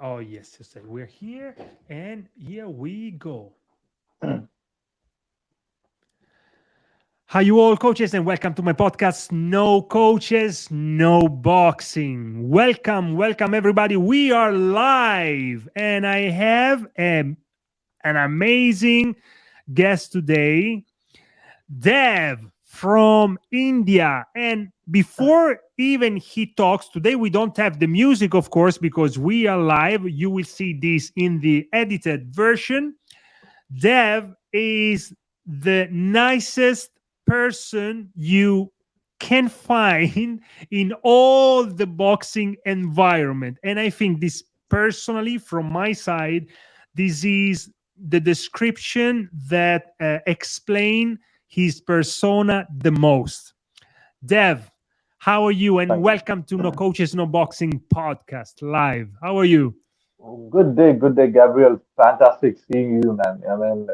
Oh, yes, sister. We're here and here we go. Hi, you all coaches, and welcome to my podcast, No Coaches, No Boxing. Welcome, everybody. We are live, and I have an amazing guest today, Dev from India. And before even he talks, today we don't have the music, of course, because we are live. You will see this in the edited version. Dev is the nicest person you can find in all the boxing environment. And I think this personally, from my side, this is the description that explain his persona the most. Dev, how are you? And Thank welcome to No Coaches, No Boxing podcast live. How are you? good day, Gabriel. Fantastic seeing you, man. I mean,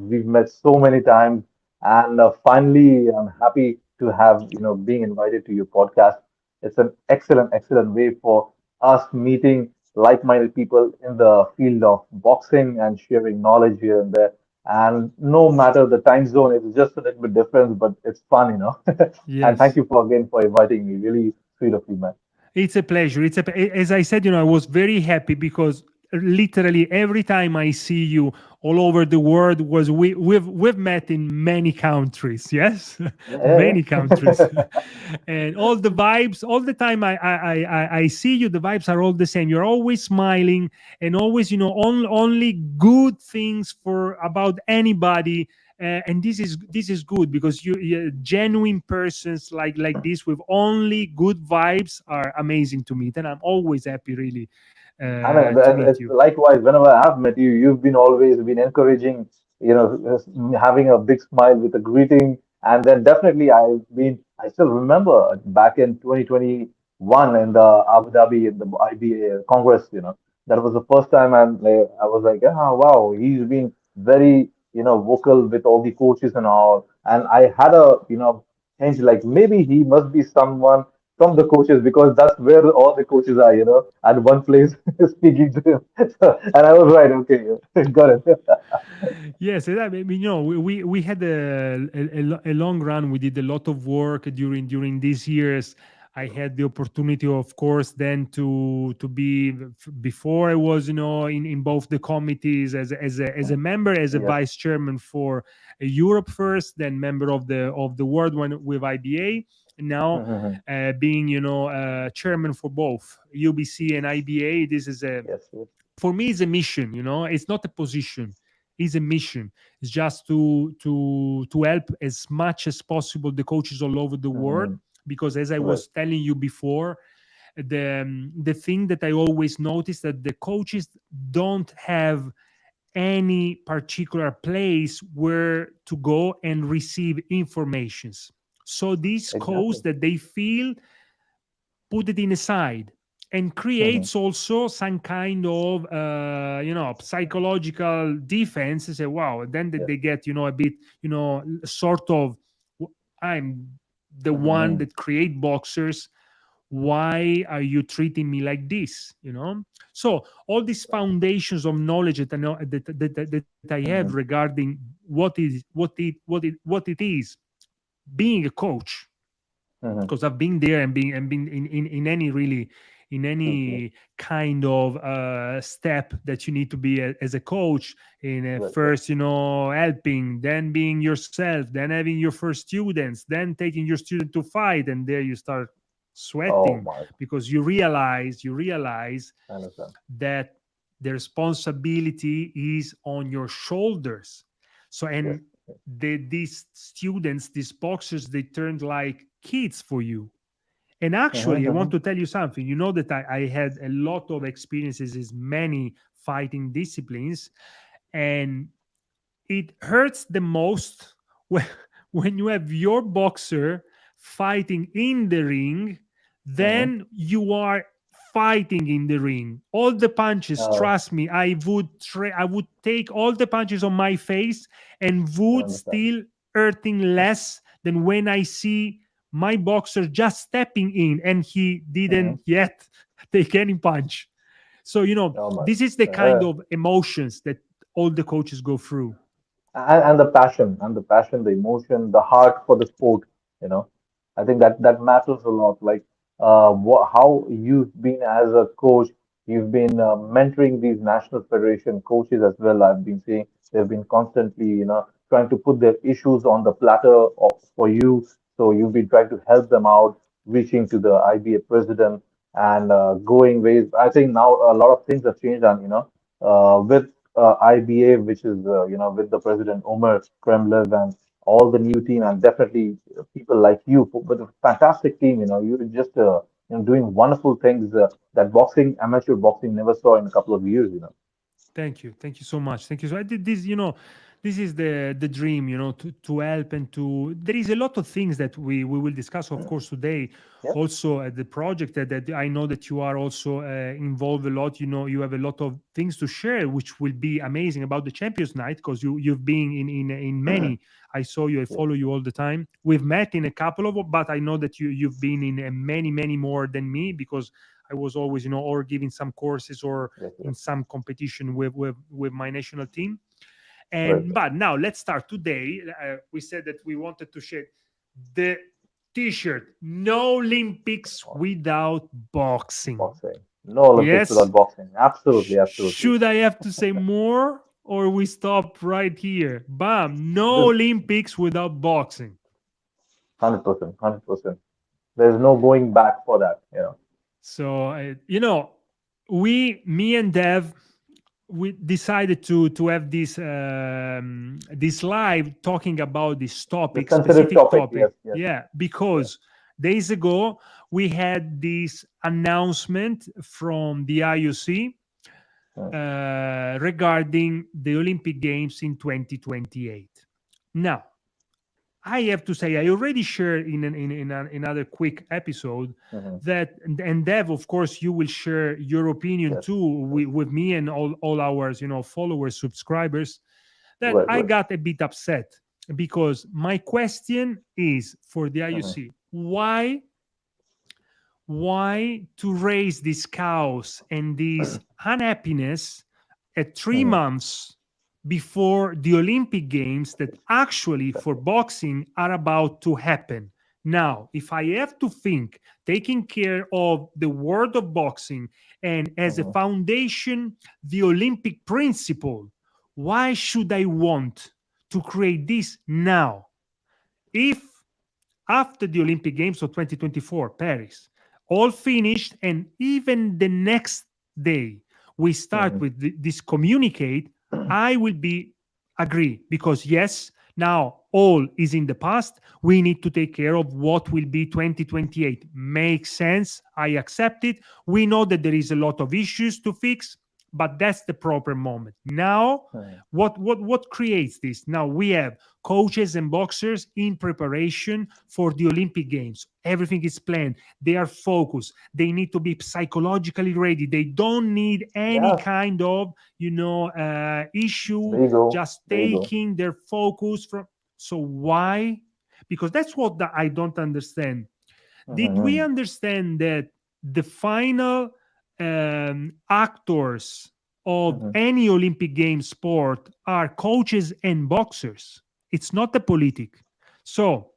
we've met so many times, and finally, I'm happy to have being invited to your podcast. It's an excellent way for us meeting like-minded people in the field of boxing and sharing knowledge here and there. And no matter the time zone, it's just a little bit different, but it's fun. And thank Yes. you again for inviting me. Really sweet of you, man. It's a pleasure. As I said, I was very happy because literally every time I see you all over the world was we've met in many countries, yes, Yeah, many countries, and all the vibes all the time. I see you. The vibes are all the same. You're always smiling and always only good things for about anybody, and this is good because you genuine persons like this with only good vibes are amazing to meet, and I'm always happy really I mean, to and meet it's you. likewise, whenever I have met you, you've been always been encouraging, having a big smile with a greeting. And then definitely I still remember back in 2021 in the Abu Dhabi in the IBA Congress, that was the first time I was like, oh, wow, he's been very, vocal with all the coaches and all. And I had a, hinge like maybe he must be someone from the coaches because that's where all the coaches are, at one place speaking to him. And I was right, okay, got it. Yes, I mean, we had a long run. We did a lot of work during these years. I had the opportunity, of course, then to be before I was, in both the committees as a member, as a Yes. vice chairman for Europe first, then member of the world one with IBA, and now Mhm. being, chairman for both UBC and IBA. This is a Yes, yes. for me it's a mission. It's not a position, it's a mission. It's just to help as much as possible the coaches all over the world, Mhm. because as I Right. was telling you before, the thing that I always notice that the coaches don't have any particular place where to go and receive informations. So these codes Exactly. that they feel, put it in aside, and Mhm. creates also some kind of psychological defense. Say, wow, then Yes. they get a bit, sort of, I'm the one Mhm. that create boxers, why are you treating me like this? So all these Right. foundations of knowledge that I know, that I have Mhm. regarding what it is being a coach, Mhm. because I've been there and been in any really, in True, true. any kind of step that you need to be as a coach, in Right, right. first, helping, then being yourself, then having your first students, then taking your student to fight, and there you start Oh sweating, my, because you realize I understand. that the responsibility is on your shoulders. So, Yes. and Yes. these students, these boxers, they turned like kids for you. And actually, I want Mhm. to tell you something. You know that I had a lot of experiences in many fighting disciplines, and it hurts the most when, when you have your boxer fighting in the ring, Mhm. then you are fighting in the ring. All the punches, Oh, trust me, I would take all the punches on my face and I would understand. still hurting less than when I see my boxer just stepping in and he Mhm. didn't yet take any punch. So, Oh my. this is the kind Yeah. of emotions that all the coaches go through. And the passion, the emotion, the heart for the sport. You know, I think that matters a lot. Like, how you've been as a coach, you've been mentoring these national federation coaches as well. I've been seeing they've been constantly, trying to put their issues on the platter for you. So you've been trying to help them out, reaching to the IBA president and going ways. I think now a lot of things have changed, and with IBA, which is with the president Omer Kremlev and all the new team, and definitely people like you with a fantastic team. You're just doing wonderful things that amateur boxing never saw in a couple of years. Thank you so much. Thank you. So I did this, this is the dream, to help and to. There is a lot of things that we will discuss, of course, today. Yep, Also, at the project that I know that you are also involved a lot. You have a lot of things to share, which will be amazing about the Champions Night, because you've been in many. I saw you, I yes, follow you all the time. We've met in a couple of, but I know that you've been in many more than me, because I was always, or giving some courses or yes, yes. in some competition with my national team. Right, And right. but now let's start today. We said that we wanted to share the T-shirt. No Olympics Oh, without boxing. boxing. No Olympics without Yes. boxing. Absolutely, absolutely. Should I have to say more, or we stop right here? Bam. No This Olympics without boxing. 100%, 100%. There's no going back for that. So me and Dev, we decided to have this live talking about this The topic, sensitive specific topic. Yes, topic. yes, Yeah, yes. because days ago we had this announcement from the IOC Mm, regarding the Olympic Games in 2028. Now, I have to say, I already shared in another quick episode mhm. that, and Dev, of course, you will share your opinion Yes, too yes. with me and all our, followers, subscribers, that Right, I right. got a bit upset, because my question is for the Mhm, IUC: why to raise this chaos and this unhappiness at three mhm. months before the Olympic Games that actually for boxing are about to happen? Now, if I have to think, taking care of the world of boxing and as a Mhm, foundation, the Olympic principle, why should I want to create this now? If after the Olympic Games of 2024, Paris, all finished, and even the next day we start mhm, with this communicate, I will be agree, because yes, now all is in the past. We need to take care of what will be 2028. Makes sense. I accept it. We know that there is a lot of issues to fix, but that's the proper moment. Now, mhm, what creates this? Now we have coaches and boxers in preparation for the Olympic Games. Everything is planned. They are focused. They need to be psychologically ready. They don't need any yes, kind of, issue there you go. just There you go. taking their focus from. So why? Because that's what I don't understand. Did we Mhm, understand that the final actors of mhm, any Olympic game sport are coaches and boxers? It's not the politic. So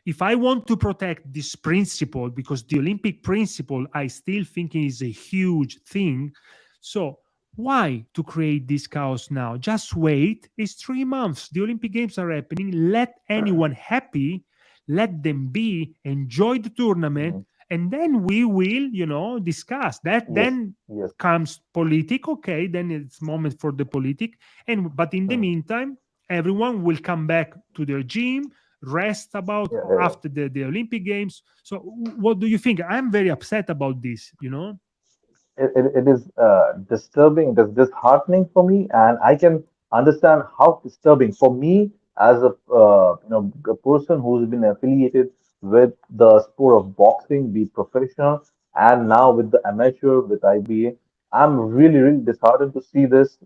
if I want to protect this principle, because the Olympic principle I still think is a huge thing, so why to create this chaos now? Just wait. It's 3 months. The Olympic Games are happening. Let anyone happy. Let them be. Enjoy the tournament, mhm. and then we will, discuss that. Yes, Then yes. comes politic. Okay, then it's moment for the politic. And but in the Mhm. meantime, everyone will come back to their gym, rest about Yeah, yeah, yeah. after the Olympic Games. So, what do you think? I'm very upset about this. It is disturbing, it is disheartening for me, and I can understand how disturbing for me as a person who's been affiliated with the sport of boxing, be it professional, and now with the amateur with IBA. I'm really, really disheartened to see this.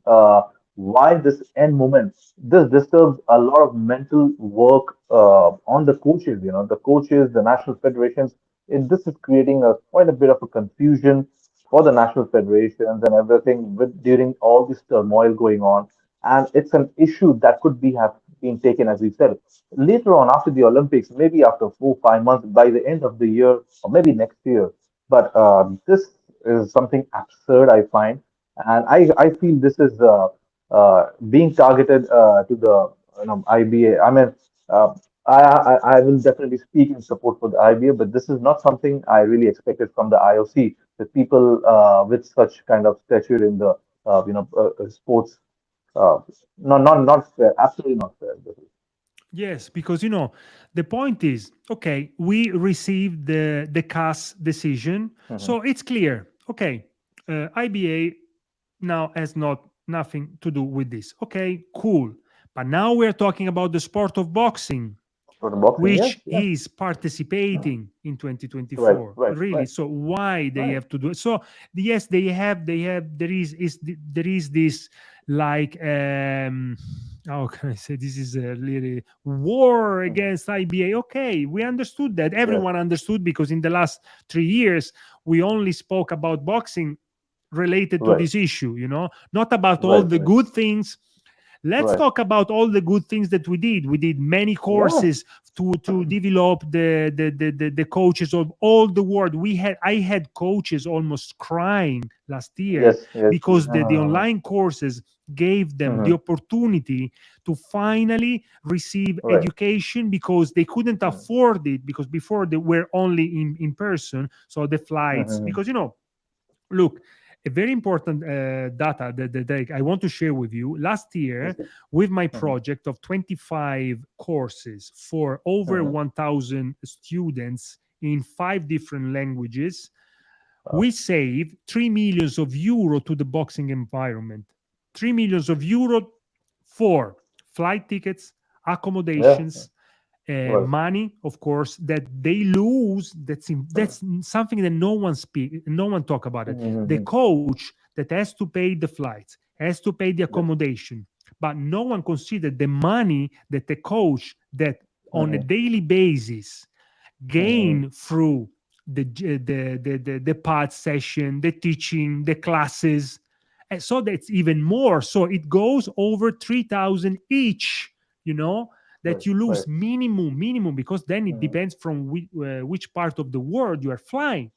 Why this end moment? This disturbs a lot of mental work on the coaches. The coaches, the national federations. This is creating quite a bit of a confusion for the national federations and everything with during all this turmoil going on. And it's an issue that could be have been taken, as we said, later on after the Olympics, maybe after 4 5 months, by the end of the year, or maybe next year. But this is something absurd, I find, and I feel this is being targeted to the IBA. I mean, uh, I will definitely speak in support for the IBA, but this is not something I really expected from the IOC. With people with such kind of stature in the sports, uh, not fair, absolutely not fair. This is. Yes, because the point is, okay, we received the CAS decision, Mhm. so it's clear. Okay, IBA now has not nothing to do with this. Okay, cool. But now we're talking about the sport of boxing, For the boxing, yes, which yes, is participating in right, 2024, right, really. right, So why they right. have to do it? So yes, they have there is this, like, how can I say, this is a really war Mhm. against IBA. Okay, we understood that, Yes, everyone understood, because in the last 3 years we only spoke about boxing related to right, this issue, not about all right, the right, good things. Let's right. talk about all the good things that we did. We did many Yeah. courses to develop the coaches of all the world. I had coaches almost crying last year, Yes, yes. because the online courses gave them the Mm-hmm. opportunity to finally receive Right. education, because they couldn't afford it, because before they were only in person. So the flights, Mm-hmm. because look, a very important data that I want to share with you. Last Yes, year, yes. with my Mm-hmm. project of 25 courses for over Mm-hmm. 1,000 students in 5 different languages, we Wow. saved 3 millions of euro to the boxing environment. 3 millions of euro for flight tickets, Yeah. accommodations, Well. money, of course, that they lose. That's something that no one talk about it. The Mm-hmm. coach that has to pay the flights, has to pay the Yes. accommodation, but no one considered the money that the coach, that on a Mm-hmm. daily basis, Mm-hmm. gain through the part session, the teaching, the classes. And so that's even more. So it goes over 3,000 each, you know, Right. that you Right. lose minimum, because then it Mm-hmm. depends from which part of the world you are flying,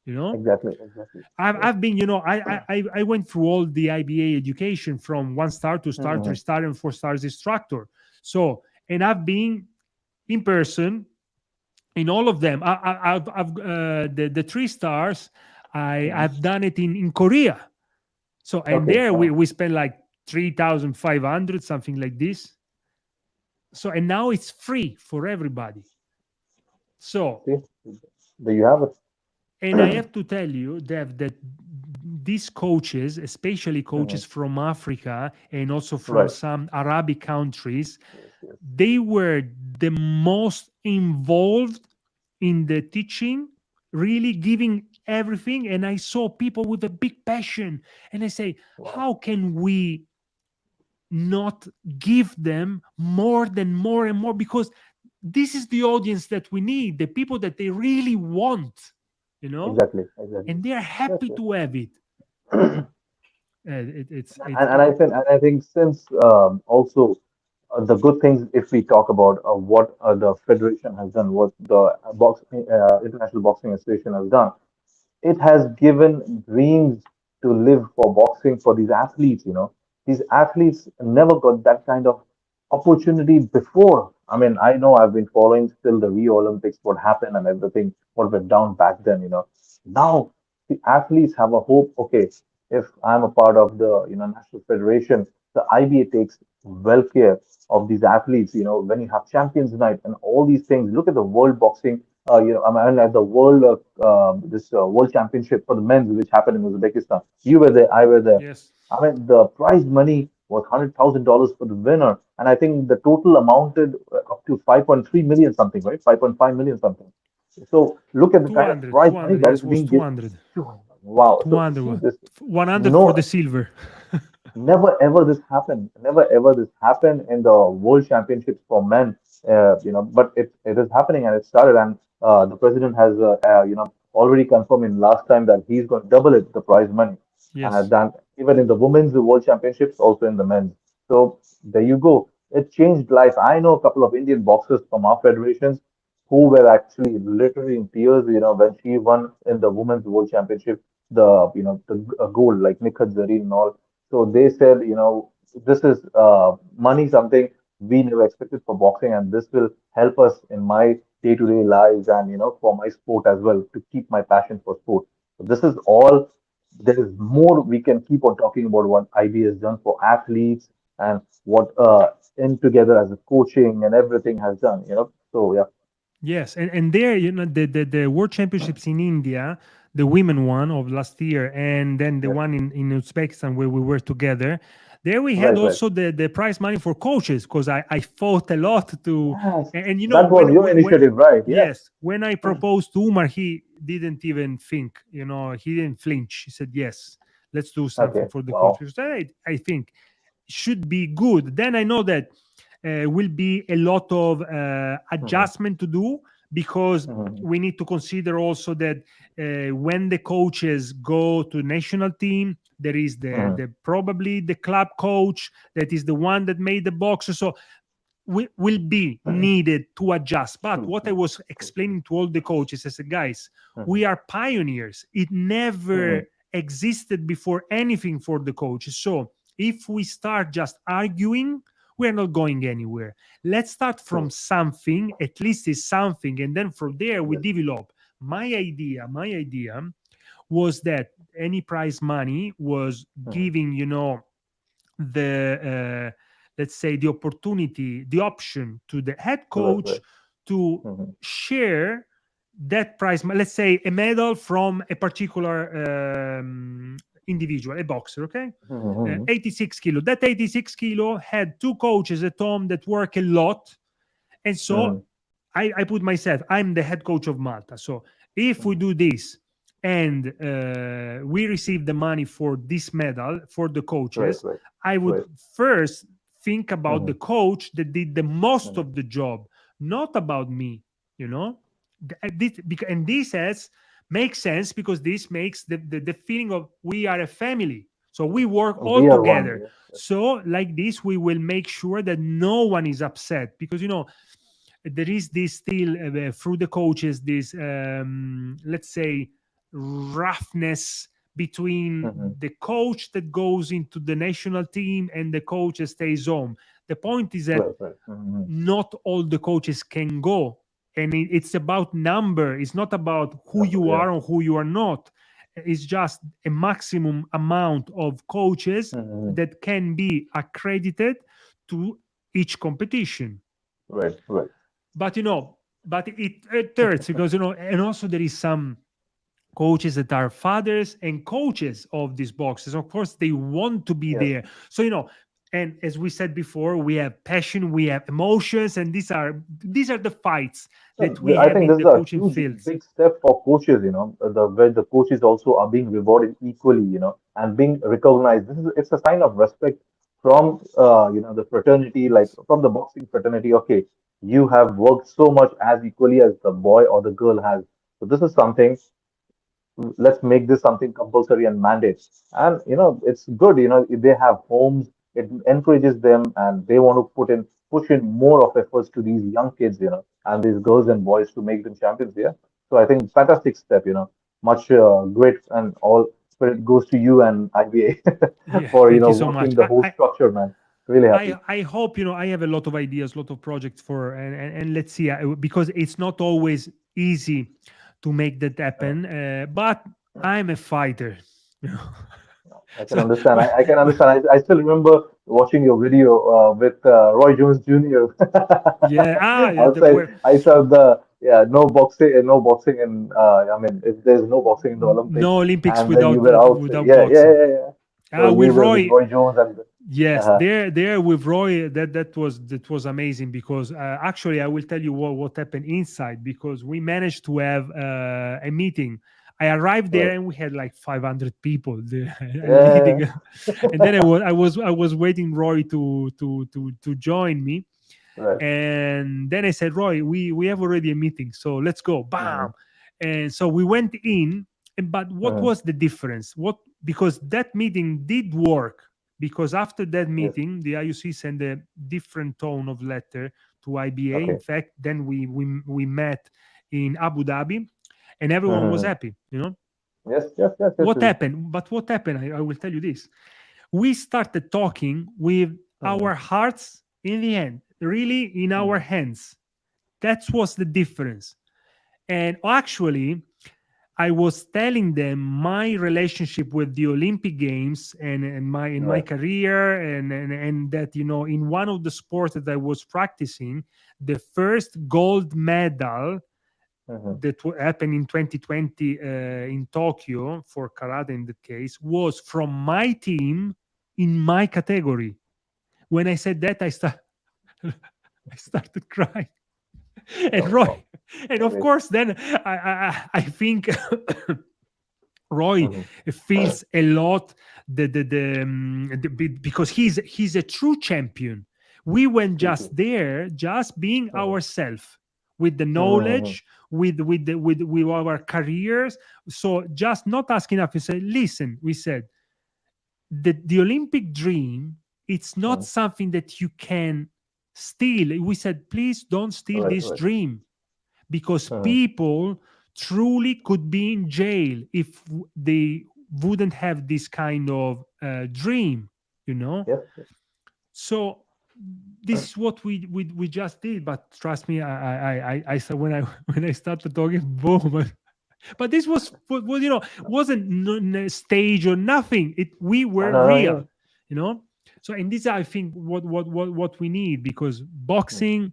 you know. Exactly. Exactly. Yes. I've been, I went through all the IBA education from 1 star to star, Mm-hmm. 3 star, and 4 stars instructor. So, and I've been in person in all of them. The 3 stars. Mm-hmm. I've done it in Korea. So, and Okay. there Wow. we spent like 3,500, something like this. So, and now it's free for everybody. So, See, there you have and I it. have to tell you, Dev, that these coaches, especially Mm-hmm. coaches from Africa and also from Right. some Arabic countries, Yes. Yes. they were the most involved in the teaching, really giving everything. And I saw people with a big passion. And I say, Wow. how can we not give them more than more and more? Because this is the audience that we need, the people that they really want, you know, Exactly. Exactly. and they're Yes. happy Yes. to have it. And I think since also the good things, if we talk about what the federation has done, what the international boxing association has done, it has given dreams to live for boxing for these athletes. These athletes never got that kind of opportunity before. I mean, I know I've been following still the Rio Olympics, what happened and everything, what went down back then. Now the athletes have a hope. Okay, if I'm a part of the national federation, the IBA takes well care of these athletes. When you have champions night and all these things, look at the world boxing. I mean, at the world this world championship for the men's, which happened in Uzbekistan. You were there, I were there. Yes. I mean, the prize money was $100,000 for the winner, and I think the total amounted up to 5.3 million something, right? 5.5 million something. So look at the kind of 200, prize money 200. that is Yes, was being given. 200. Wow. So 200. see this. 100 for the No, silver. never ever this happened. Never ever this happened in the world championships for men. But it is happening and it started, and the president has already confirmed in last time that he's going to double it, the prize money. Yes. Than even in the women's world championships, also in the men's. So there you go. It changed life. I know a couple of Indian boxers from our federations who were actually literally in tears, when she won in the women's world championship, the gold, like Nikhat Zareen and all. So they said, this is money, something we never expected for boxing, and this will help us in my day-to-day lives and, for my sport as well, to keep my passion for sport. So this is all. There is more we can keep on talking about what IB has done for athletes and what in together as a coaching and everything has done. So yeah, Yes, and there, the World Championships in India, the women one of last year, and then the yeah, one in Uzbekistan where we were together. There we had right, right. also the prize money for coaches because I fought a lot to, Yes, and that was your when initiative, right? Yes. yes, when I proposed to Umar, he didn't even think, he didn't flinch. He said yes, let's do something Okay. for the Wow. coaches. I think should be good. Then I know that will be a lot of Mm-hmm. adjustment to do because Mm-hmm. we need to consider also that when the coaches go to national team, there is Mm-hmm. the probably the club coach that is the one that made the boxer. So we will be needed to adjust. But what I was explaining to all the coaches, I said, guys, we are pioneers. It never Mm-hmm. existed before anything for the coaches. So if we start just arguing, we're not going anywhere. Let's start from True. something, at least it's something, and then from there we Yes. develop. My idea was that any prize money was Mm-hmm. giving, the let's say the opportunity, the option to the head Right, coach right. to Mm-hmm. share that prize, let's say a medal from a particular individual, a boxer, okay, Mm-hmm. 86 kilo. That 86 kilo had two coaches at home that work a lot, and so Mm-hmm. I put myself, I'm the head coach of Malta. So if we Mm-hmm. do this and we receive the money for this medal for the Right, coaches, right, I would right. first think about the Mm-hmm. coach that did the most Mm-hmm. of the job, not about me, you know? And this has makes sense because this makes the feeling of we are a family. So we work all We are one. together. Yes. Yes. So like this, we will make sure that no one is upset because there is this still through the coaches this let's say roughness between Mm-hmm. the coach that goes into the national team and the coach that stays home. The point is that Right, right. Mm-hmm. not all the coaches can go, and it's about number. It's not about who Number, you yeah. are or who you are not. It's just a maximum amount of coaches Mm-hmm. that can be accredited to each competition. Right, right. But it hurts because and also there is some coaches that are fathers and coaches of these boxes. Of course they want to be Yes. there, so and as we said before, we have passion, we have emotions, and these are the fights No, that we I have think in this is the a coaching huge, fields. big step for coaches, the where the coaches also are being rewarded equally, and being recognized. It's a sign of respect from, the fraternity, like from the boxing fraternity. Okay, you have worked so much as equally as the boy or the girl has. So this is something. Let's make this something compulsory and mandate. And it's good, if they have homes, it encourages them and they want to push in more of efforts to these young kids, and these girls and boys to make them champions. Yeah. So I think fantastic step, much great, and all credit goes to you and IBA Yeah, for thank you so much. working the whole structure, man. Really happy. I hope I have a lot of ideas, a lot of projects for, and let's see, because it's not always easy to make that Uh, happen. But I'm a fighter. I can So understand. I can understand. I still remember watching your video with Roy Jones Jr. yeah, yeah, outside. I saw no boxing, and I mean, if there's no boxing in the Olympics, no Olympics and then you were out, without yeah, yeah, boxing. yeah, yeah. So With you were with Roy, Roy Jones, and yes, uh, there with Roy, that was amazing because actually I will tell you what happened inside because we managed to have a meeting. I arrived there right, and we had like 500 people there yeah, leading, and then I was waiting Roy to join me, right, and then I said, Roy, we have already a meeting, so let's go. hmm Bam! And so we went in. But what Mhm. was the difference? What Because that meeting did work, because after that Yes. meeting the IUC sent a different tone of letter to IBA. In Okay. fact, then we met in Abu Dhabi, and everyone was Mhm. happy. You know Yes. Yes. Yes. Yes. what Yes. happened? But what happened? I will tell you this. We started talking with Mhm. our hearts in the hand, really in our Mhm. hands. That was the difference. And actually, I was telling them my relationship with the Olympic Games, and my in my Right. career, and that, in one of the sports that I was practicing, the first gold medal Mhm. that happened in 2020 in Tokyo for karate, in that case, was from my team in my category. When I said that, I started crying. And Oh, Roy, wow. and of Great. course, then I think Roy Mhm. feels a lot, because he's a true champion. We went True. just True. there, just being Mhm. ourselves, with the Mhm. knowledge, with our careers. So just not asking enough. We said, listen, we said, the Olympic dream, it's not Mhm. something that you can steal. We said, please don't steal Right. this Right. dream, because Mhm. people truly could be in jail if they wouldn't have this kind of dream, you know. Yes. Yes. So this is what we just did. But trust me, I said, when I when I started talking, boom. But this was, wasn't stage or nothing. We I were know. I know. real, you know. So, and this, I think, what we need, because Yeah. boxing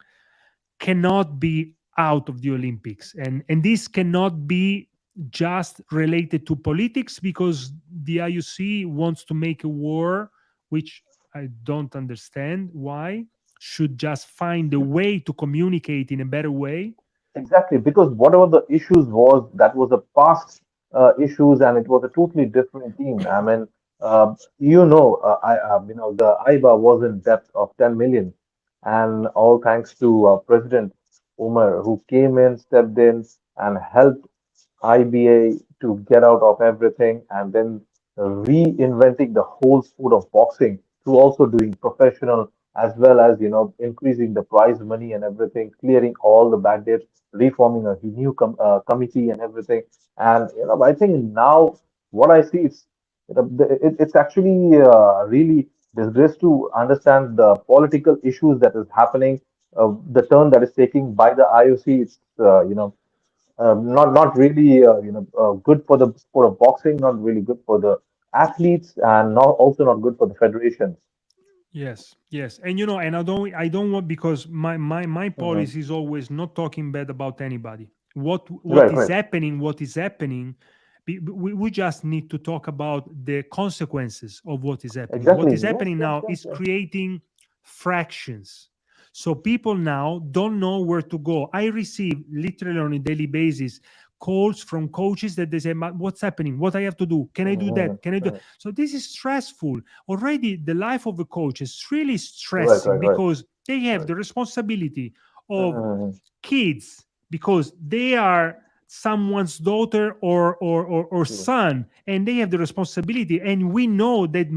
cannot be out of the Olympics, and this cannot be just related to politics, because the IUC wants to make a war, which I don't understand why. Should just find a way to communicate in a better way. Exactly, because whatever the issues was, that was a past issues, and it was a totally different team. I mean, the IBA was in depth of 10 million, and all thanks to President Umar, who came in, stepped in, and helped IBA to get out of everything, and then reinventing the whole sport of boxing through also doing professional, as well as increasing the prize money and everything, clearing all the bad debts, reforming a new committee and everything. And I think now what I see is it's actually really disgrace to understand the political issues that is happening, the turn that is taking by the IOC. It's not really good for the sport of boxing, not really good for the athletes, and not also not good for the federations. Yes, yes, and and I don't want, because my Mhm. policy is always not talking bad about anybody. What Right, is right. happening? What is happening? We just need to talk about the consequences of what is happening. What Exactly. is Yes, happening yes, now yes, is yes. creating fractions. So people now don't know where to go. I receive literally on a daily basis calls from coaches that they say, what's happening? What I have to do? Can I do Mhm. that? Can I do? Mhm. So this is stressful. Already the life of a coach is really Right, stressing, right, right, because they have right. the responsibility of Mhm. kids, because they are someone's daughter or True. son, and they have the responsibility, and we know that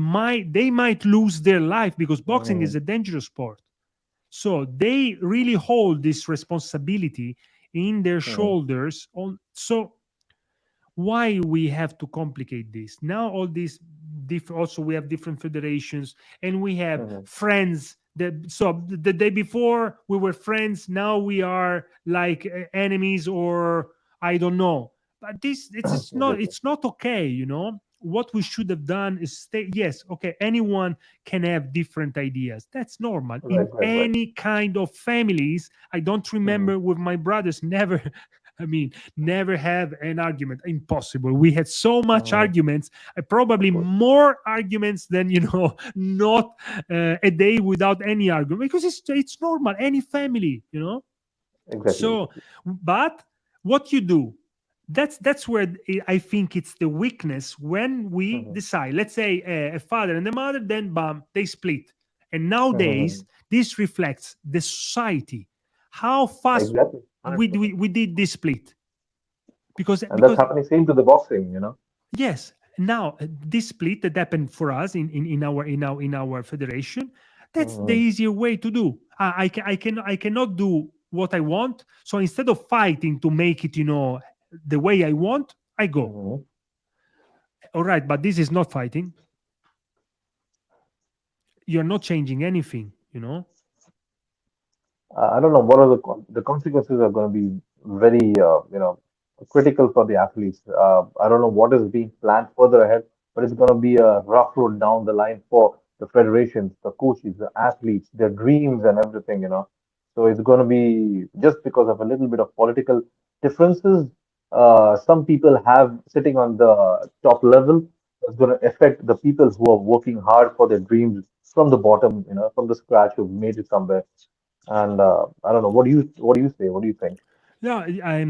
they might lose their life, because boxing is Mhm. a dangerous sport. So they really hold this responsibility in their Mhm. shoulders. So why we have to complicate this now? All these also, we have different federations, and we have Mhm. friends that, so the day before we were friends, now we are like enemies, or I don't know. But this, it's not, Exactly. it's not okay. What we should have done is stay. Yes, okay, anyone can have different ideas. That's normal in Right, right, right. any kind of families. I don't Mhm. remember with my brothers, never. I mean, never have an argument. Impossible. We had so much Mhm. arguments, Of probably course. more arguments than, not a day without any argument, because it's normal. Any family, Exactly, So, exactly. but what you do, that's where I think it's the weakness, when we Mhm. decide. Let's say a father and a mother, then bam, they split, and nowadays Mhm. this reflects the society. How fast Exactly. we 100%. we, we did this split. because And that's because happening same to the boxing, you know. yes, now this split that happened for us in our federation, that's the Hmm. easier way to do. I cannot do what I want. So instead of fighting to make it, the way I want, I go. Hmm. All right, but this is not fighting. You're not changing anything, I don't know what are the consequences are going to be very critical for the athletes. I don't know what is being planned further ahead, but it's going to be a rough road down the line for the federations, the coaches, the athletes, their dreams and everything. So it's going to be just because of a little bit of political differences. Some people have sitting on the top level. It's going to affect the people who are working hard for their dreams from the bottom, from the scratch, who've made it somewhere. And I don't know. What do you say? What do you think? Yeah, I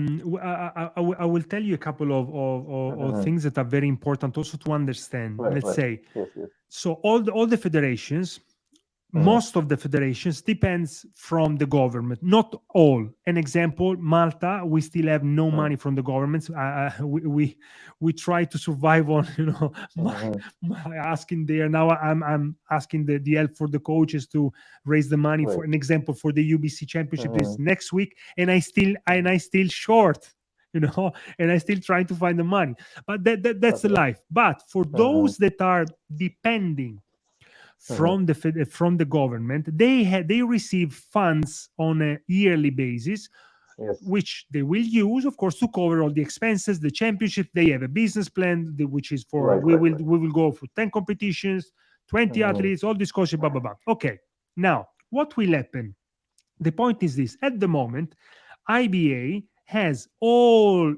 will tell you a couple of Hmm. things that are very important also to understand. Right, Let's right. say, Yes, yes. so all the federations, Hmm. most of the federations depends from the government, not all. An example, Malta, we still have no money from the government. We try to survive on Hmm. my asking there. Now I'm asking the help for the coaches to raise the money. For Right. an example, for the UBC championship is Hmm. next week, and I still short, and I still trying to find the money. But that's the Okay. life. But for Hmm. those that are depending Hmm. from the government, they receive funds on a yearly basis, Yes. which they will use, of course, to cover all the expenses. The championship, they have a business plan, which is for Right, we right, will right. we will go for 10 competitions, 20 Hmm. athletes, all this coaching, blah blah blah. Okay, now what will happen? The point is this: at the moment, IBA has all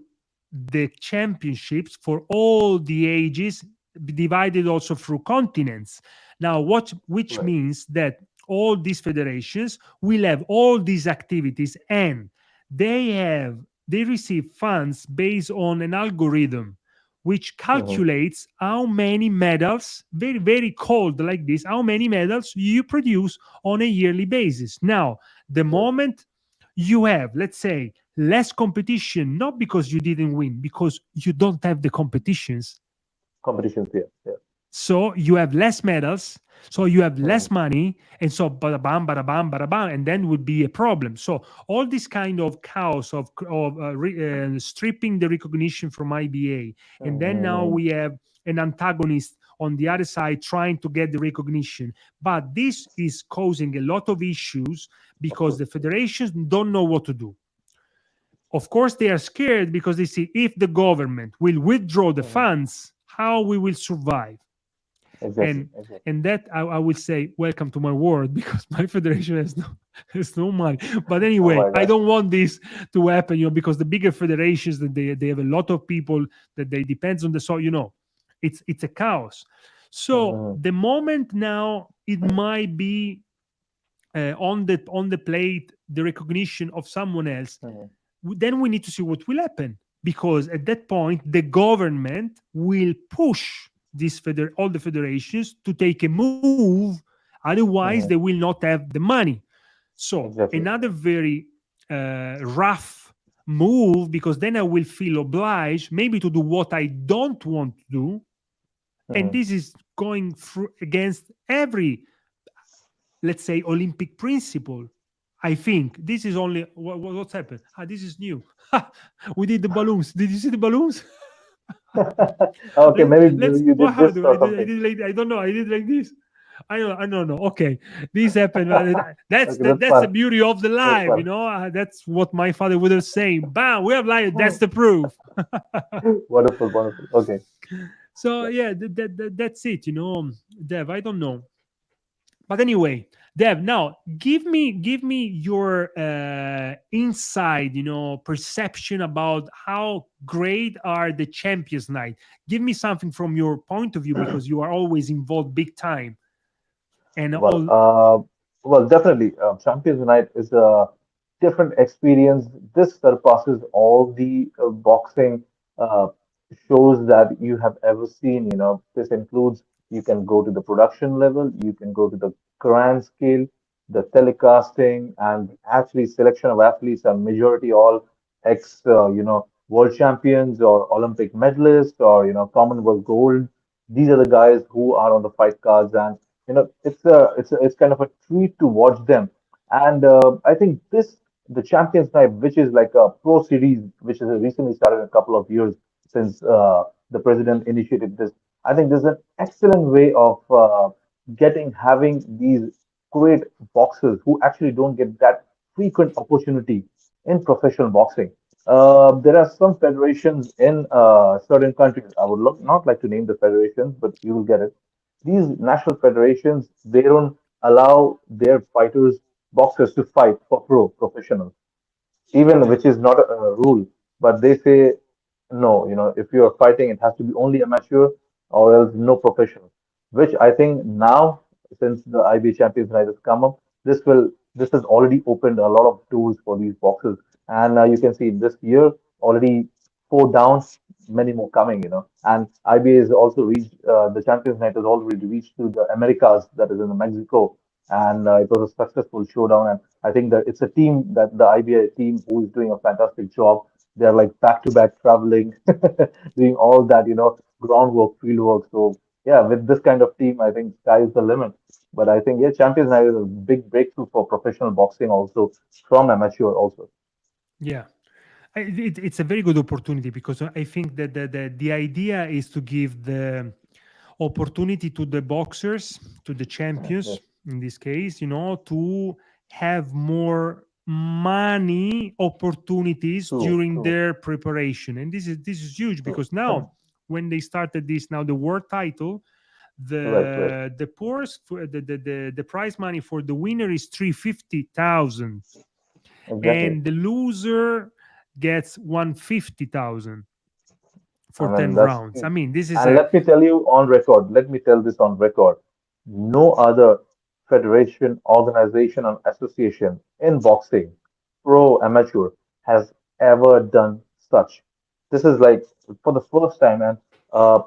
the championships for all the ages, divided also through continents. Now, which Right. means that all these federations will have all these activities, and they receive funds based on an algorithm which Hmm. calculates how many medals, very very cold like this, how many medals you produce on a yearly basis. Now, the Right. moment you have, let's say, less competition, not because you didn't win, because you don't have the competitions, Competitions here. Yeah. so you have less medals, so you have Hmm. less money, and so bada bam, bada bam, bada bam, and then would be a problem. So all this kind of chaos of stripping the recognition from IBA, and then now Hmm. we have an antagonist on the other side trying to get the recognition. But this is causing a lot of issues Of because course. the federations don't know what to do. Of course, they are scared because they see if the government will withdraw the Hmm. funds, how we will survive. Exactly. and Exactly. and that I will say welcome to my world because my federation has no has no money. But Oh anyway, my I God. don't want this to happen, because the bigger federations, that they have a lot of people that they depends on the, so it's a chaos. So Hmm. the moment now it might be on the plate, the recognition of someone else, Hmm. then we need to see what will happen, because at that point the government will push all the federations to take a move, otherwise they Hmm. will not have the money. So Exactly. another very rough move, because then I will feel obliged maybe to do what I don't want to do, and Hmm. this is going through against every, let's say, Olympic principle. I think this is only what's happened. This is new. We did the balloons. Did you see the balloons? Okay, maybe Let's. you What did this happened? or I something. did like, I don't know. I did like this. I don't know. Okay, this happened. That's Okay, that's that's the fun. beauty of the That's life. fun. That's what my father would have saying. Bam, we have life. That's the proof. Wonderful, wonderful. Okay. So Yeah. yeah, that's it. Dev. I don't know. But anyway, Dev, now give me your inside, perception about how great are the Champions Night. Give me something from your point of view, because you are always involved big time and Well, all. definitely. Champions Night is a different experience. This surpasses all the boxing uh, shows that you have ever seen. This includes you can go to the production level, you can go to the grand scale, the telecasting, and actually selection of athletes are majority all ex, world champions or Olympic medalists or Commonwealth gold. These are the guys who are on the fight cards, and it's kind of a treat to watch them. And I think this the Champions Night, which is like a pro series, which is recently started a couple of years since the president initiated this. I think this is an excellent way of having these great boxers who actually don't get that frequent opportunity in professional boxing. There are some federations in certain countries. I would not like to name the federations, but you will get it. These national federations, they don't allow their fighters, boxers, to fight for professional, even Yeah. which is not a rule, but they say no, if you are fighting, it has to be only amateur or else no professional. Which I think now, since the IB Champions Night has come up, this has already opened a lot of doors for these boxers, and you can see this year already four down, many more coming, and IBA has also reached the Champions Night has already reached to the Americas, that is in the Mexico, and it was a successful showdown. And I think that it's a team that the IBA team who is doing a fantastic job. They're like back to back traveling, doing all that, groundwork, field work. So yeah, with this kind of team, I think sky is the limit. But I think yeah, Champions Night is a big breakthrough for professional boxing also from amateur also. Yeah. It's a very good opportunity because I think that the idea is to give the opportunity to the boxers, to the champions Yes, in this case, to have more money opportunities true, during true. their preparation. And this is huge True. because now when they started this, now the world title, Right, right. the purse for the prize money for the winner is 350,000, Exactly. and the loser gets 150,000 I for mean, 10 that's rounds. I huge. mean, this is And a let me tell you on record, let me tell this on record. No other federation, organization, or association in boxing, pro, amateur, has ever done such. This is like for the first time, and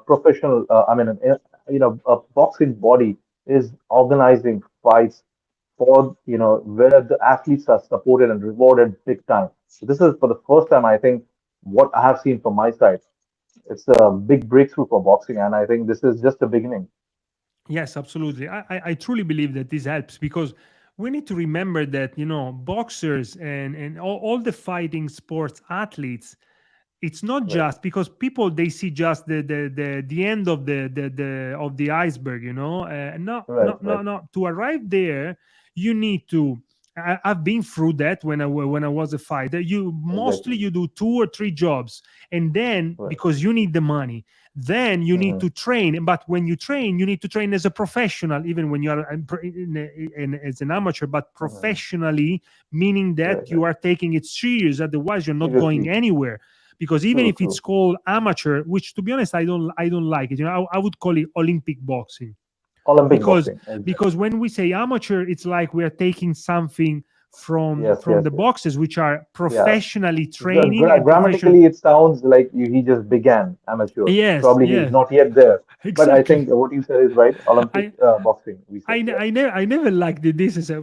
professional, a boxing body is organizing fights for, where the athletes are supported and rewarded big time. So this is for the first time, I think, what I have seen from my side. It's a big breakthrough for boxing, and I think this is just the beginning. yes, absolutely. I truly believe that this helps because we need to remember that boxers and all the fighting sports athletes, it's not Right, just because people they see just the end of the iceberg, no, right, no, right. no, no, to arrive there you need to I've been through that when I was a fighter. You mostly Exactly. you do two or three jobs, and then Right. because you need the money, then you need Hmm. to train. But when you train, you need to train as a professional, even when you are as an amateur, but Hmm. professionally, meaning Right, that you right. are taking it serious. Otherwise, you're not going Seriously. anywhere. Because even True, if it's true. called amateur, which to be honest, I don't like it. I would call it Olympic boxing, Olympic because boxing. Exactly. because when we say amateur, it's like we are taking something from Yes, from yes, the yes. boxes which are Yeah. professionally training and professional. Grammatically, it sounds like he just began amateur. Yes, Probably he's yes, not yet there. But I exactly. think what you said is right. Olympic I boxing, we said, yeah. I never liked this as a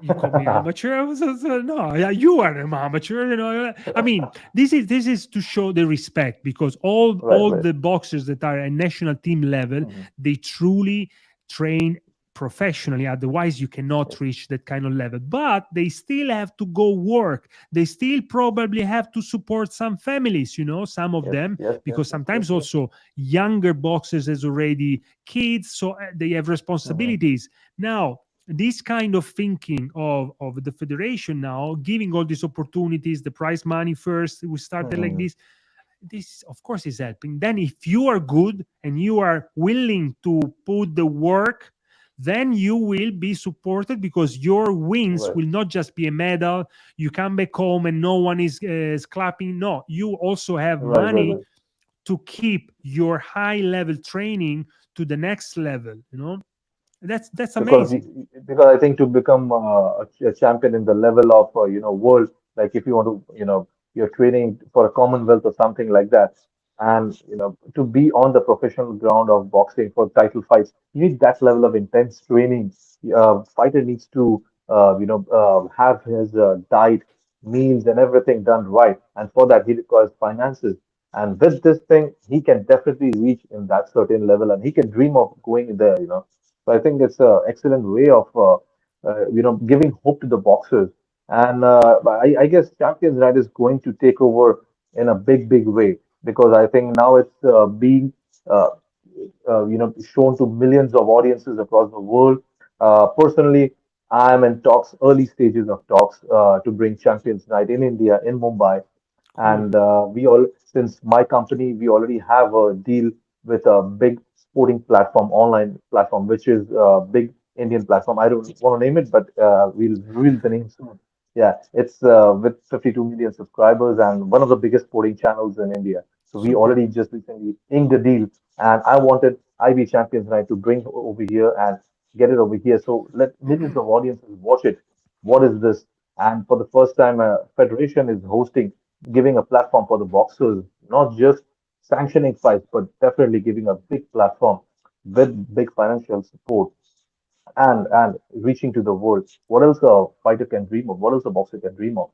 you call me amateur. I was no, yeah, you are an amateur. I mean, this is to show the respect because all Right, all right. the boxers that are at national team level, Hmm. they truly train professionally. Otherwise, you cannot Yes, reach that kind of level. But they still have to go work. They still probably have to support some families. Some of yes, them, yes, yes, because yes, yes, sometimes yes. also younger boxers has already kids, so they have Hmm. responsibilities. Now this kind of thinking of the federation, now giving all these opportunities, the prize money first, we started like Hmm. this of course is helping. Then if you are good and you are willing to put the work, then you will be supported because your wins Right, will not just be a medal. You come back home and no one is clapping. No, you also have right, right, money right. to keep your high level training to the next level. That's because amazing. because I think to become a champion in the level of world, like if you want to, you're training for a Commonwealth or something like that, and to be on the professional ground of boxing for title fights, you need that level of intense training. Fighter needs to have his diet. meals and everything done right. And for that, he requires finances. And with this thing, he can definitely reach in that certain level, and he can dream of going there. So I think it's an excellent way of giving hope to the boxers. And I guess Champions Night is going to take over in a big way, because I think now it's being uh, shown to millions of audiences across the world. Personally, I am in talks, early stages of talks, to bring Champions Night in India, in Mumbai, Cool. and since my company, we already have a deal with a big sporting platform, online platform, which is a big Indian platform. I don't want to name it, but we'll reveal the name soon. Yeah, it's with 52 million subscribers and one of the biggest sporting channels in India. So we Super. already just recently inked a deal, and I wanted IB Champions Night to bring over here and get it over here. So let millions of audiences watch it. What is this? And for the first time, a federation is hosting, giving a platform for the boxers, not just sanctioning fights, but definitely giving a big platform with big financial support and reaching to the world. What else a fighter can dream of? What else a boxer can dream of?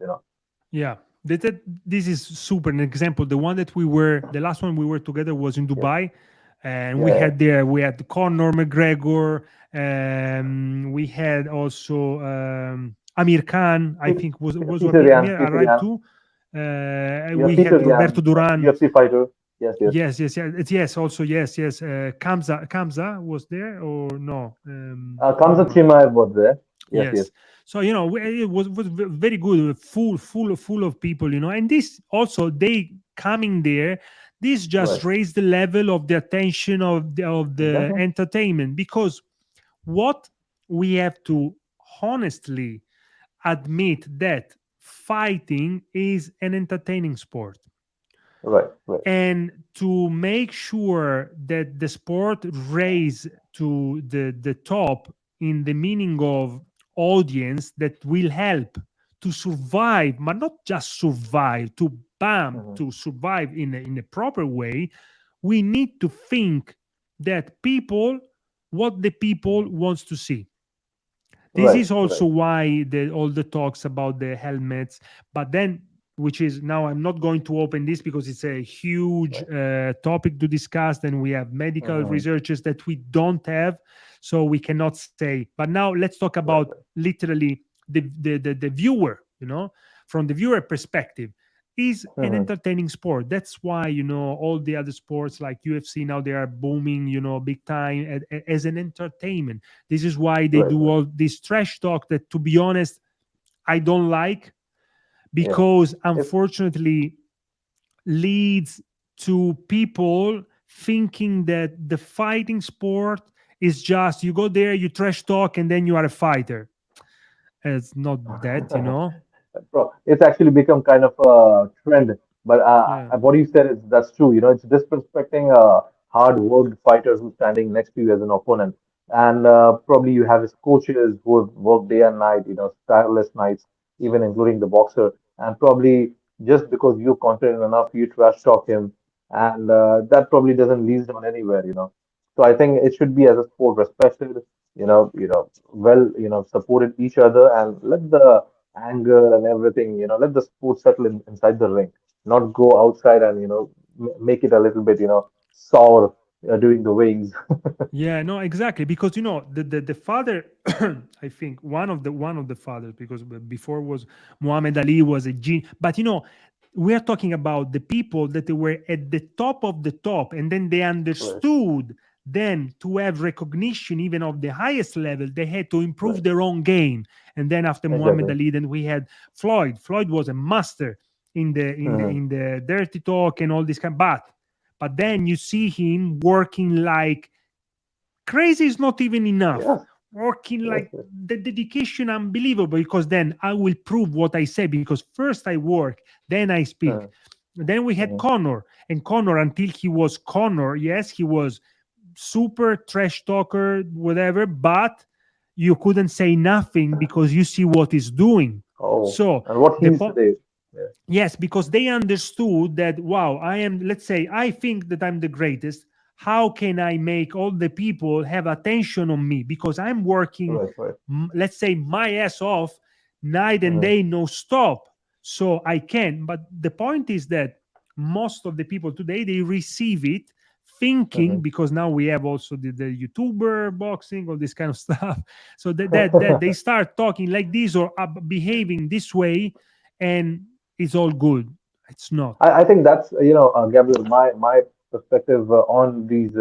Yeah, this is super. An example, the last one we were together was in Yeah, Dubai, and yeah, yeah. we had Conor McGregor, we had also Amir Khan. I Pe- think was Peter Yan, Amir Peter arrived Yan. too. Yeah, We Peter had Roberto Yan, Duran. UFC fighter. Yes, yes. Yes. Also, yes. Kamza was there or no? I don't Kamsat know. Chimaev was there. Yes, yes. Yes. So it was very good, full of people, and this also they coming there. This just Right. raised the level of the attention of the Exactly. entertainment, because what we have to honestly admit that fighting is an entertaining sport, Right, right. and to make sure that the sport raise to the top, in the meaning of audience that will help to survive, but not just survive, to bam Hmm. to survive in a proper way. We need to think that people, what the people Hmm. wants to see. This Right, is right. also why all the talks about the helmets, but then, which is now, I'm not going to open this because it's a huge Right. topic to discuss. Then we have medical Hmm. researchers that we don't have, so we cannot say. But now let's talk Right, about right. literally the viewer. From the viewer perspective, is an Hmm. entertaining sport. That's why all the other sports like UFC now, they are booming, big time as an entertainment. This is why they Right, do right. all this trash talk that, to be honest, I don't like, Yeah. because It's unfortunately leads to people thinking that the fighting sport is just, you go there, you trash talk, and then you are a fighter. It's not that. It's actually become kind of a trend. But Yeah. what you said is that's true. It's disrespecting a hard-worked fighter who's standing next to you as an opponent, and probably you have his coaches who have worked day and night, tireless nights, even including the boxer, and probably just because you're confident enough, you trash talk him, and that probably doesn't lead on anywhere. So I think it should be as a sport respected, well, supported each other, and let the anger and everything, let the sport settle inside the ring, not go outside and, make it a little bit, sour during the weightings. Yeah, no, exactly. Because the father, I think one of the fathers, because before was Muhammad Ali, was a gene. But we are talking about the people that they were at the top of the top, and then they Right, understood. Then, to have recognition even of the highest level, they had to improve right, their own game. And then after Muhammad exactly. Ali, then we had Floyd. Floyd was a master Hmm. in the dirty talk and all this kind. But then you see him working like crazy is not even enough. Yes, Working yes, like yes. the dedication unbelievable, because then I will prove what I say, because first I work, then I speak. Hmm. Then we had Hmm. Connor, and Connor, until he was Connor, yes, he was super trash talker, whatever, but you couldn't say nothing because you see what he's doing. Oh, So and what he the is po- today. Yeah, yes, because they understood that, wow, I am, let's say, I think that I'm the greatest. How can I make all the people have attention on me? Because I'm working, right, right. let's say, my ass off night and Hmm. day, no stop. so I can. But the point is that most of the people today, they receive it thinking, Mhm. because now we have also the YouTuber boxing, all this kind of stuff. So that they start talking like this, or behaving this way, and it's all good. It's not. I think that's, Gabriel, my perspective on these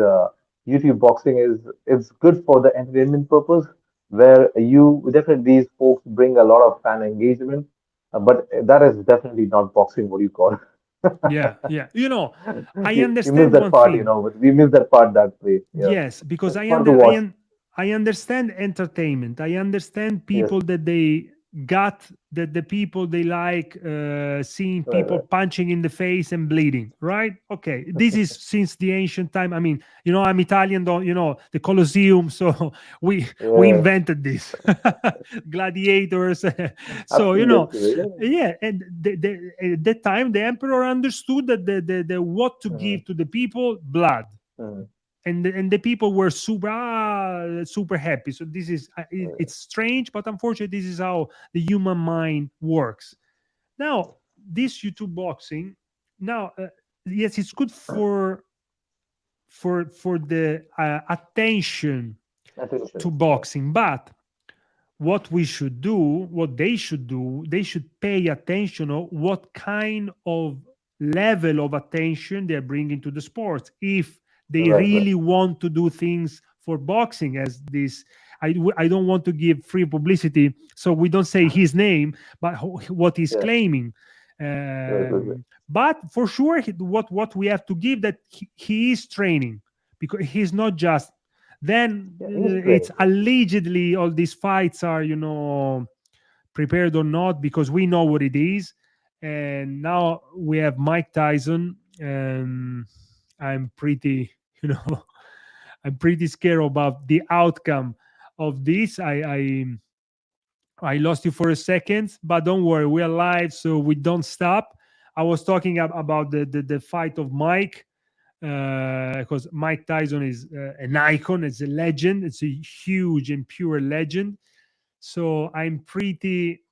YouTube boxing is it's good for the entertainment purpose, where you definitely these folks bring a lot of fan engagement, but that is definitely not boxing. What do you call Yeah, yeah. I You miss understand that one part, thing. but we miss that part that way. Yeah, Yes, because it's fun to watch. I understand entertainment. I understand Yes, people that they got, that the people they like seeing right, people right. punching in the face and bleeding, right? Okay, this is since the ancient time. I mean, I'm Italian, don't the Colosseum, so we Yeah, invented this gladiators. So absolutely. yeah, and at that time the emperor understood that the what to Mhm, give to the people, blood, mhm, and the people were super happy. So this is mhm. it's strange, but unfortunately this is how the human mind works. Now this YouTube boxing, now yes, it's good for the attention to Attention. Yeah, boxing, but what they should do, they should pay attention of what kind of level of attention they're bringing to the sports. If they right, right. really want to do things for boxing, as this, I don't want to give free publicity, so we don't say his name, but what he's Yeah, claiming. right, right, right. But for sure, what we have to give, that he is training, because he's not just, then Yeah, he's it's training. allegedly all these fights are prepared or not, because we know what it is. And now we have Mike Tyson, and I'm pretty you know I'm pretty scared about the outcome of this. I lost you for a second, but don't worry, we're live, so we don't stop. I was talking about the fight of Mike, because Mike Tyson is an icon, it's a legend, it's a huge and pure legend. So I'm pretty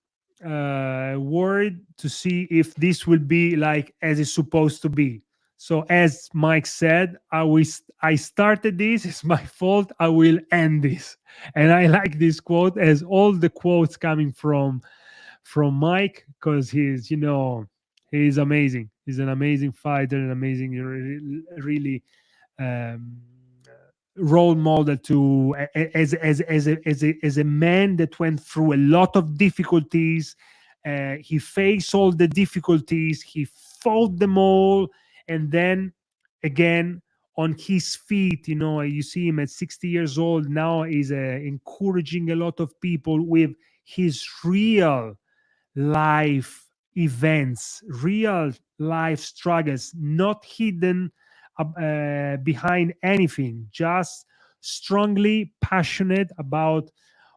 worried to see if this will be like as it's supposed to be. So as Mike said, I started this. It's my fault. I will end this. And I like this quote, as all the quotes coming from Mike, because he's amazing. He's an amazing fighter, an amazing, really um, role model to as a man that went through a lot of difficulties. He faced all the difficulties. He fought them all, and then again on his feet. You see him at 60 years old now. Is encouraging a lot of people with his real life events, real life struggles, not hidden behind anything, just strongly passionate about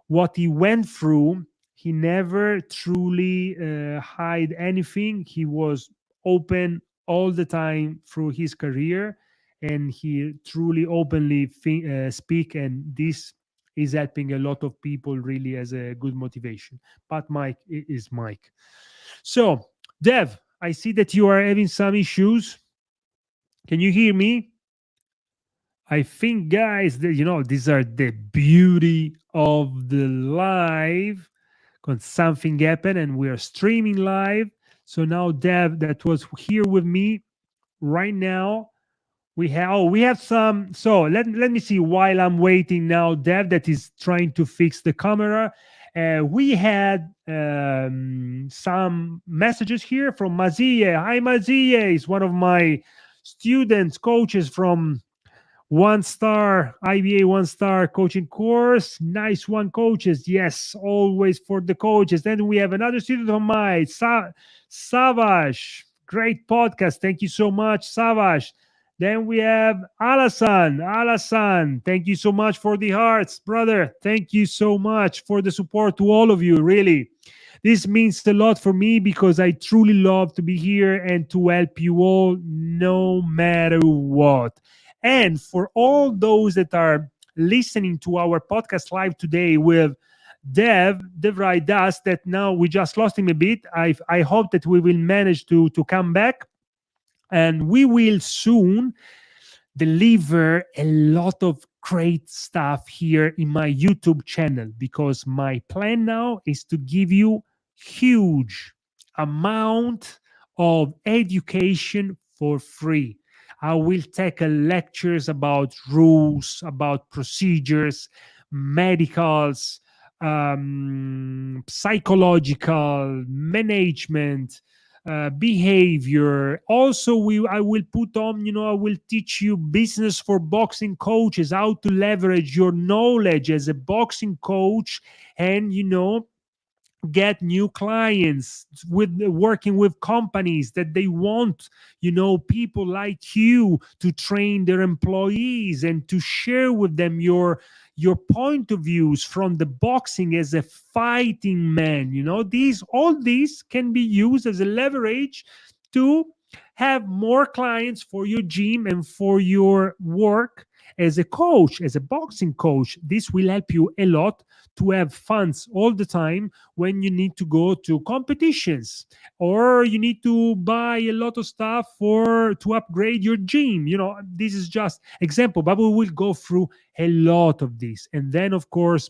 what he went through. He never truly hide anything. He was open all the time through his career, and he truly openly speak, and this is helping a lot of people really as a good motivation. But Mike is Mike. So, Dev, I see that you are having some issues. Can you hear me? I think, guys, that these are the beauty of the live. Because something happened, and we are streaming live. So now, Dev, that was here with me right now. We have some. So let me see while I'm waiting now. Dev that is trying to fix the camera. We had some messages here from Mazie. Hi Mazie, is one of my students, coaches from One Star IBA One Star coaching course. Nice one, coaches. Yes, always for the coaches. Then we have another student of mine, Savage. Great podcast. Thank you so much, Savage. Then we have Alasan. Alasan, thank you so much for the hearts, brother. Thank you so much for the support to all of you. Really, this means a lot for me, because I truly love to be here and to help you all, no matter what. And for all those that are listening to our podcast live today with Devraj does that. Now we just lost him a bit. I hope that we will manage to come back, and we will soon deliver a lot of great stuff here in my YouTube channel, because my plan now is to give you huge amount of education for free. I will take lectures about rules, about procedures, medicals, psychological, management, behavior. Also, I will put on, I will teach you business for boxing coaches, how to leverage your knowledge as a boxing coach, and get new clients, with working with companies that they want, people like you to train their employees and to share with them your point of views from the boxing as a fighting man. These all these can be used as a leverage to have more clients for your gym and for your work as a coach, as a boxing coach. This will help you a lot to have funds all the time when you need to go to competitions, or you need to buy a lot of stuff for to upgrade your gym. This is just example, but we will go through a lot of this. And then, of course,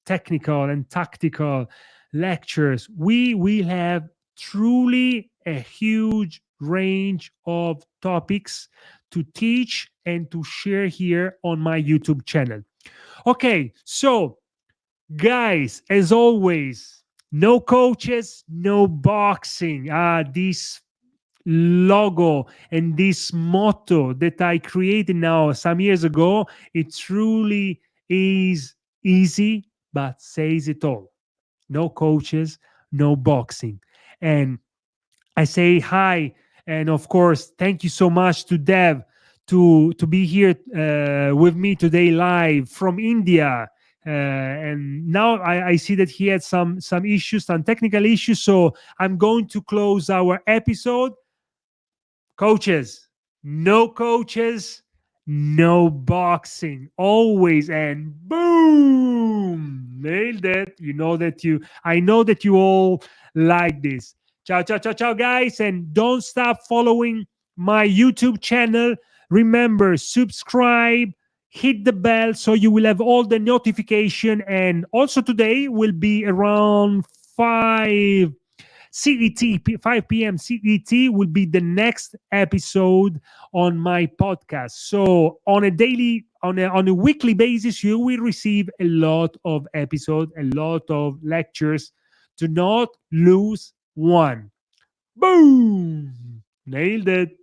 technical and tactical lectures. We will have truly a huge range of topics to teach and to share here on my YouTube channel. Okay, so guys, as always, no coaches, no boxing. This logo and this motto that I created now some years ago, it truly is easy, but says it all. No coaches, no boxing. And I say hi, and of course, thank you so much to Dev to be here with me today live from India. And now I see that he had some issues, some technical issues. So I'm going to close our episode. Coaches, no coaches, no boxing. Always, and boom, nailed it. I know that you all like this. Ciao, ciao, ciao, ciao, guys. And don't stop following my YouTube channel. Remember, subscribe, hit the bell so you will have all the notification. And also today will be around 5 p.m. CET will be the next episode on my podcast. So on a weekly basis, you will receive a lot of episodes, a lot of lectures. Do not lose one. Boom! Nailed it.